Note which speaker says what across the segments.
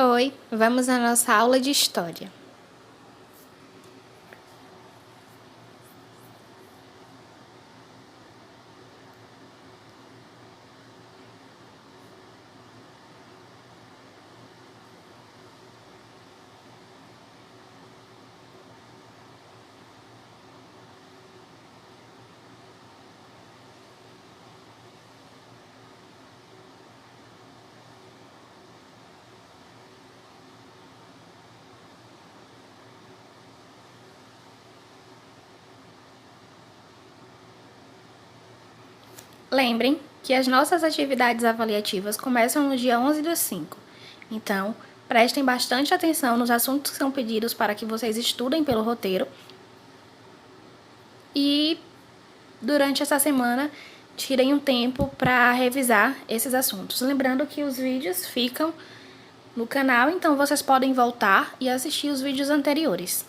Speaker 1: Oi, vamos à nossa aula de história. Lembrem que as nossas atividades avaliativas começam no dia 11/5. Então, prestem bastante atenção nos assuntos que são pedidos para que vocês estudem pelo roteiro. E, durante essa semana, tirem um tempo para revisar esses assuntos. Lembrando que os vídeos ficam no canal, então vocês podem voltar e assistir os vídeos anteriores.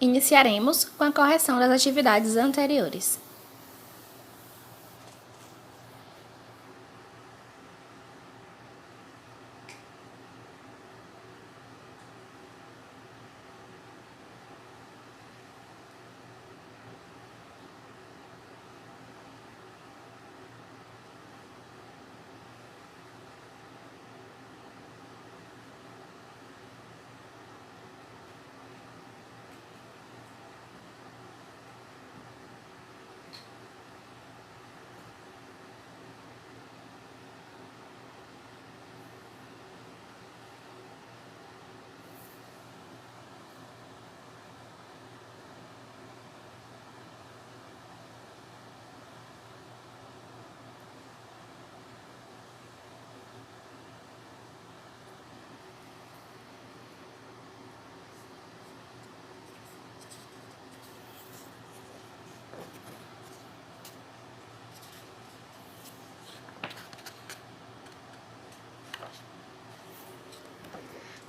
Speaker 1: Iniciaremos com a correção das atividades anteriores.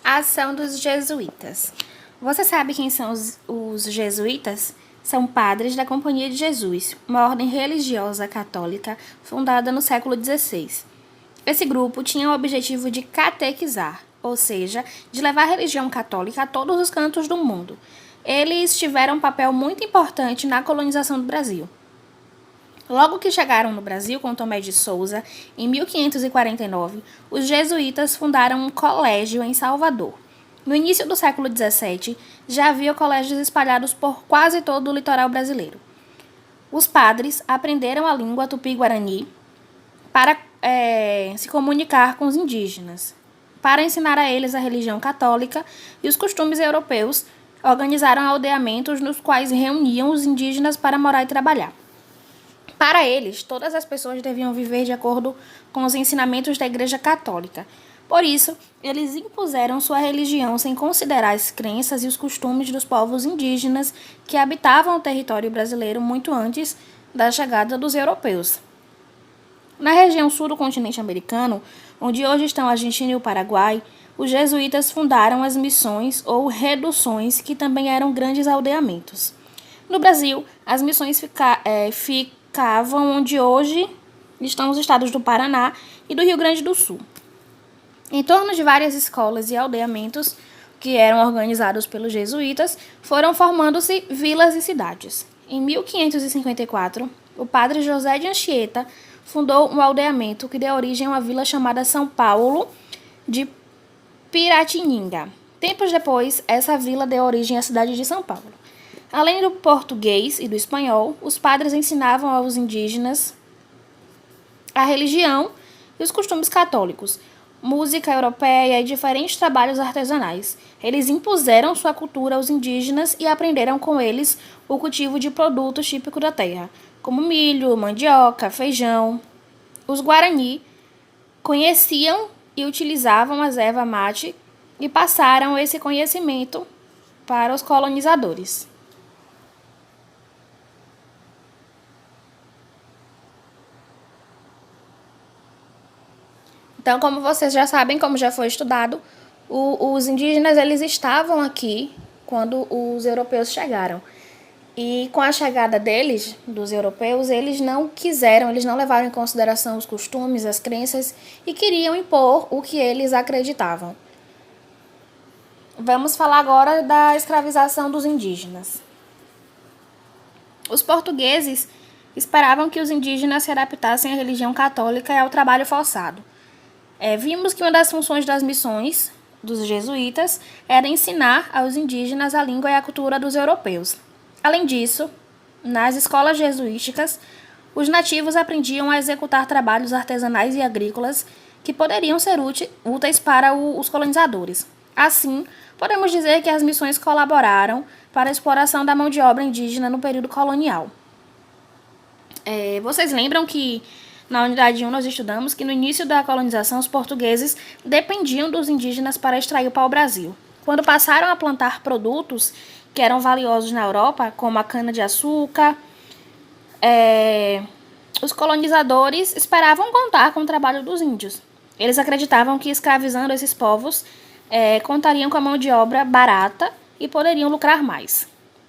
Speaker 1: A ação dos jesuítas. Você sabe quem são os jesuítas? São padres da Companhia de Jesus, uma ordem religiosa católica fundada no século XVI. Esse grupo tinha o objetivo de catequizar, ou seja, de levar a religião católica a todos os cantos do mundo. Eles tiveram um papel muito importante na colonização do Brasil. Logo que chegaram no Brasil com Tomé de Souza, em 1549, os jesuítas fundaram um colégio em Salvador. No início do século XVII, já havia colégios espalhados por quase todo o litoral brasileiro. Os padres aprenderam a língua tupi-guarani para se comunicar com os indígenas. Para ensinar a eles a religião católica e os costumes europeus, organizaram aldeamentos nos quais reuniam os indígenas para morar e trabalhar. Para eles, todas as pessoas deviam viver de acordo com os ensinamentos da Igreja Católica. Por isso, eles impuseram sua religião sem considerar as crenças e os costumes dos povos indígenas que habitavam o território brasileiro muito antes da chegada dos europeus. Na região sul do continente americano, onde hoje estão a Argentina e o Paraguai, os jesuítas fundaram as missões ou reduções, que também eram grandes aldeamentos. No Brasil, as missões ficavam onde hoje estão os estados do Paraná e do Rio Grande do Sul. Em torno de várias escolas e aldeamentos que eram organizados pelos jesuítas, foram formando-se vilas e cidades. Em 1554, o padre José de Anchieta fundou um aldeamento que deu origem a uma vila chamada São Paulo de Piratininga. Tempos depois, essa vila deu origem à cidade de São Paulo. Além do português e do espanhol, os padres ensinavam aos indígenas a religião e os costumes católicos, música europeia e diferentes trabalhos artesanais. Eles impuseram sua cultura aos indígenas e aprenderam com eles o cultivo de produtos típicos da terra, como milho, mandioca, feijão. Os Guarani conheciam e utilizavam as erva mate e passaram esse conhecimento para os colonizadores. Então, como vocês já sabem, como já foi estudado, os indígenas eles estavam aqui quando os europeus chegaram. E com a chegada deles, dos europeus, eles não levaram em consideração os costumes, as crenças e queriam impor o que eles acreditavam. Vamos falar agora da escravização dos indígenas. Os portugueses esperavam que os indígenas se adaptassem à religião católica e ao trabalho forçado. Vimos que uma das funções das missões dos jesuítas era ensinar aos indígenas a língua e a cultura dos europeus. Além disso, nas escolas jesuíticas, os nativos aprendiam a executar trabalhos artesanais e agrícolas que poderiam ser úteis para os colonizadores. Assim, podemos dizer que as missões colaboraram para a exploração da mão de obra indígena no período colonial. Vocês lembram que na unidade 1 nós estudamos que no início da colonização os portugueses dependiam dos indígenas para extrair o pau-brasil. Quando passaram a plantar produtos que eram valiosos na Europa, como a cana-de-açúcar, os colonizadores esperavam contar com o trabalho dos índios. Eles acreditavam que escravizando esses povos, contariam com a mão de obra barata e poderiam lucrar mais.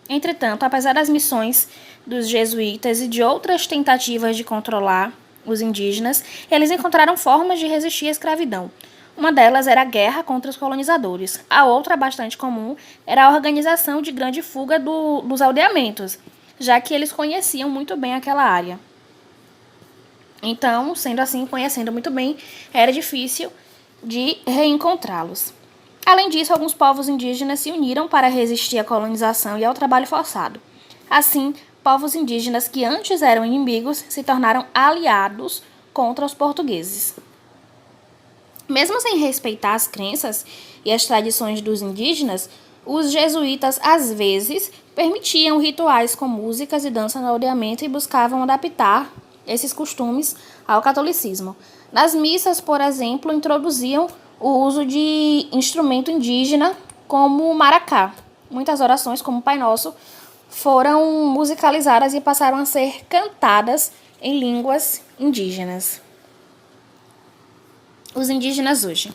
Speaker 1: Entretanto, apesar das missões dos jesuítas e de outras tentativas de controlar os indígenas, eles encontraram formas de resistir à escravidão. Uma delas era a guerra contra os colonizadores. A outra, bastante comum, era a organização de grande fuga dos aldeamentos, já que eles conheciam muito bem aquela área. Então, sendo assim, conhecendo muito bem, era difícil de reencontrá-los. Além disso, alguns povos indígenas se uniram para resistir à colonização e ao trabalho forçado. Assim, povos indígenas que antes eram inimigos se tornaram aliados contra os portugueses. Mesmo sem respeitar as crenças e as tradições dos indígenas, os jesuítas às vezes permitiam rituais com músicas e dança no aldeamento e buscavam adaptar esses costumes ao catolicismo. Nas missas, por exemplo, introduziam o uso de instrumento indígena como o maracá. Muitas orações, como o Pai Nosso, foram musicalizadas e passaram a ser cantadas em línguas indígenas. Os indígenas hoje.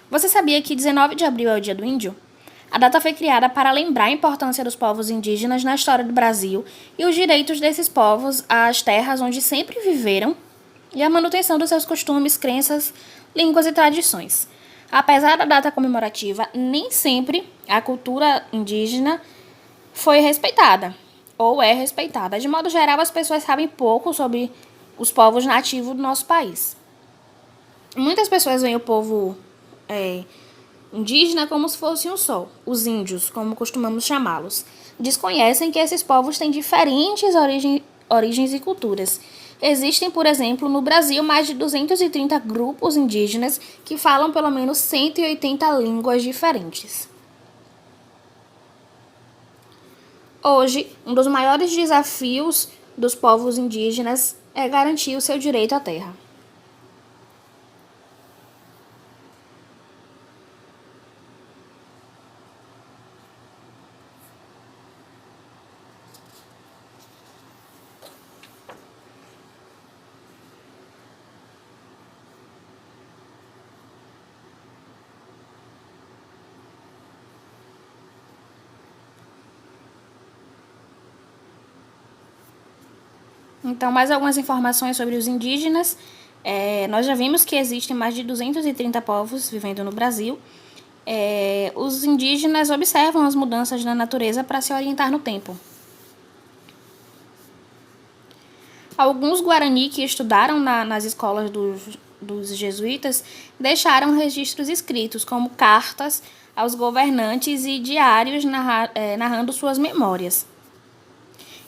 Speaker 1: Você sabia que 19 de abril é o Dia do Índio? A data foi criada para lembrar a importância dos povos indígenas na história do Brasil e os direitos desses povos às terras onde sempre viveram e a manutenção dos seus costumes, crenças, línguas e tradições. Apesar da data comemorativa, nem sempre a cultura indígena foi respeitada ou é respeitada. De modo geral, as pessoas sabem pouco sobre os povos nativos do nosso país. Muitas pessoas veem o povo indígena como se fosse um só, os índios, como costumamos chamá-los. Desconhecem que esses povos têm diferentes origens e culturas. Existem, por exemplo, no Brasil, mais de 230 grupos indígenas que falam pelo menos 180 línguas diferentes. Hoje, um dos maiores desafios dos povos indígenas é garantir o seu direito à terra. Então, mais algumas informações sobre os indígenas. Nós já vimos que existem mais de 230 povos vivendo no Brasil. Os indígenas observam as mudanças na natureza para se orientar no tempo. Alguns Guarani que estudaram nas escolas dos jesuítas deixaram registros escritos, como cartas aos governantes e diários narrando suas memórias.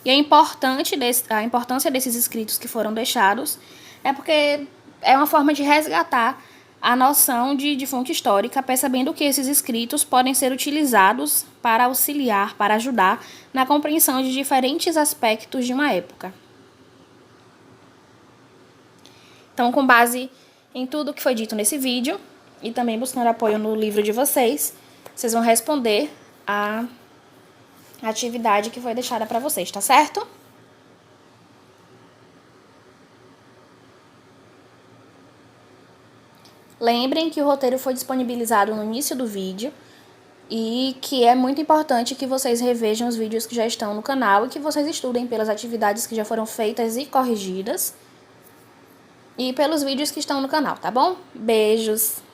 Speaker 1: E a importância desses escritos que foram deixados é porque é uma forma de resgatar a noção de fonte histórica, percebendo que esses escritos podem ser utilizados para auxiliar, para ajudar na compreensão de diferentes aspectos de uma época. Então, com base em tudo que foi dito nesse vídeo, e também buscando apoio no livro de vocês vão responder a atividade que foi deixada para vocês, tá certo? Lembrem que o roteiro foi disponibilizado no início do vídeo e que é muito importante que vocês revejam os vídeos que já estão no canal e que vocês estudem pelas atividades que já foram feitas e corrigidas e pelos vídeos que estão no canal, tá bom? Beijos!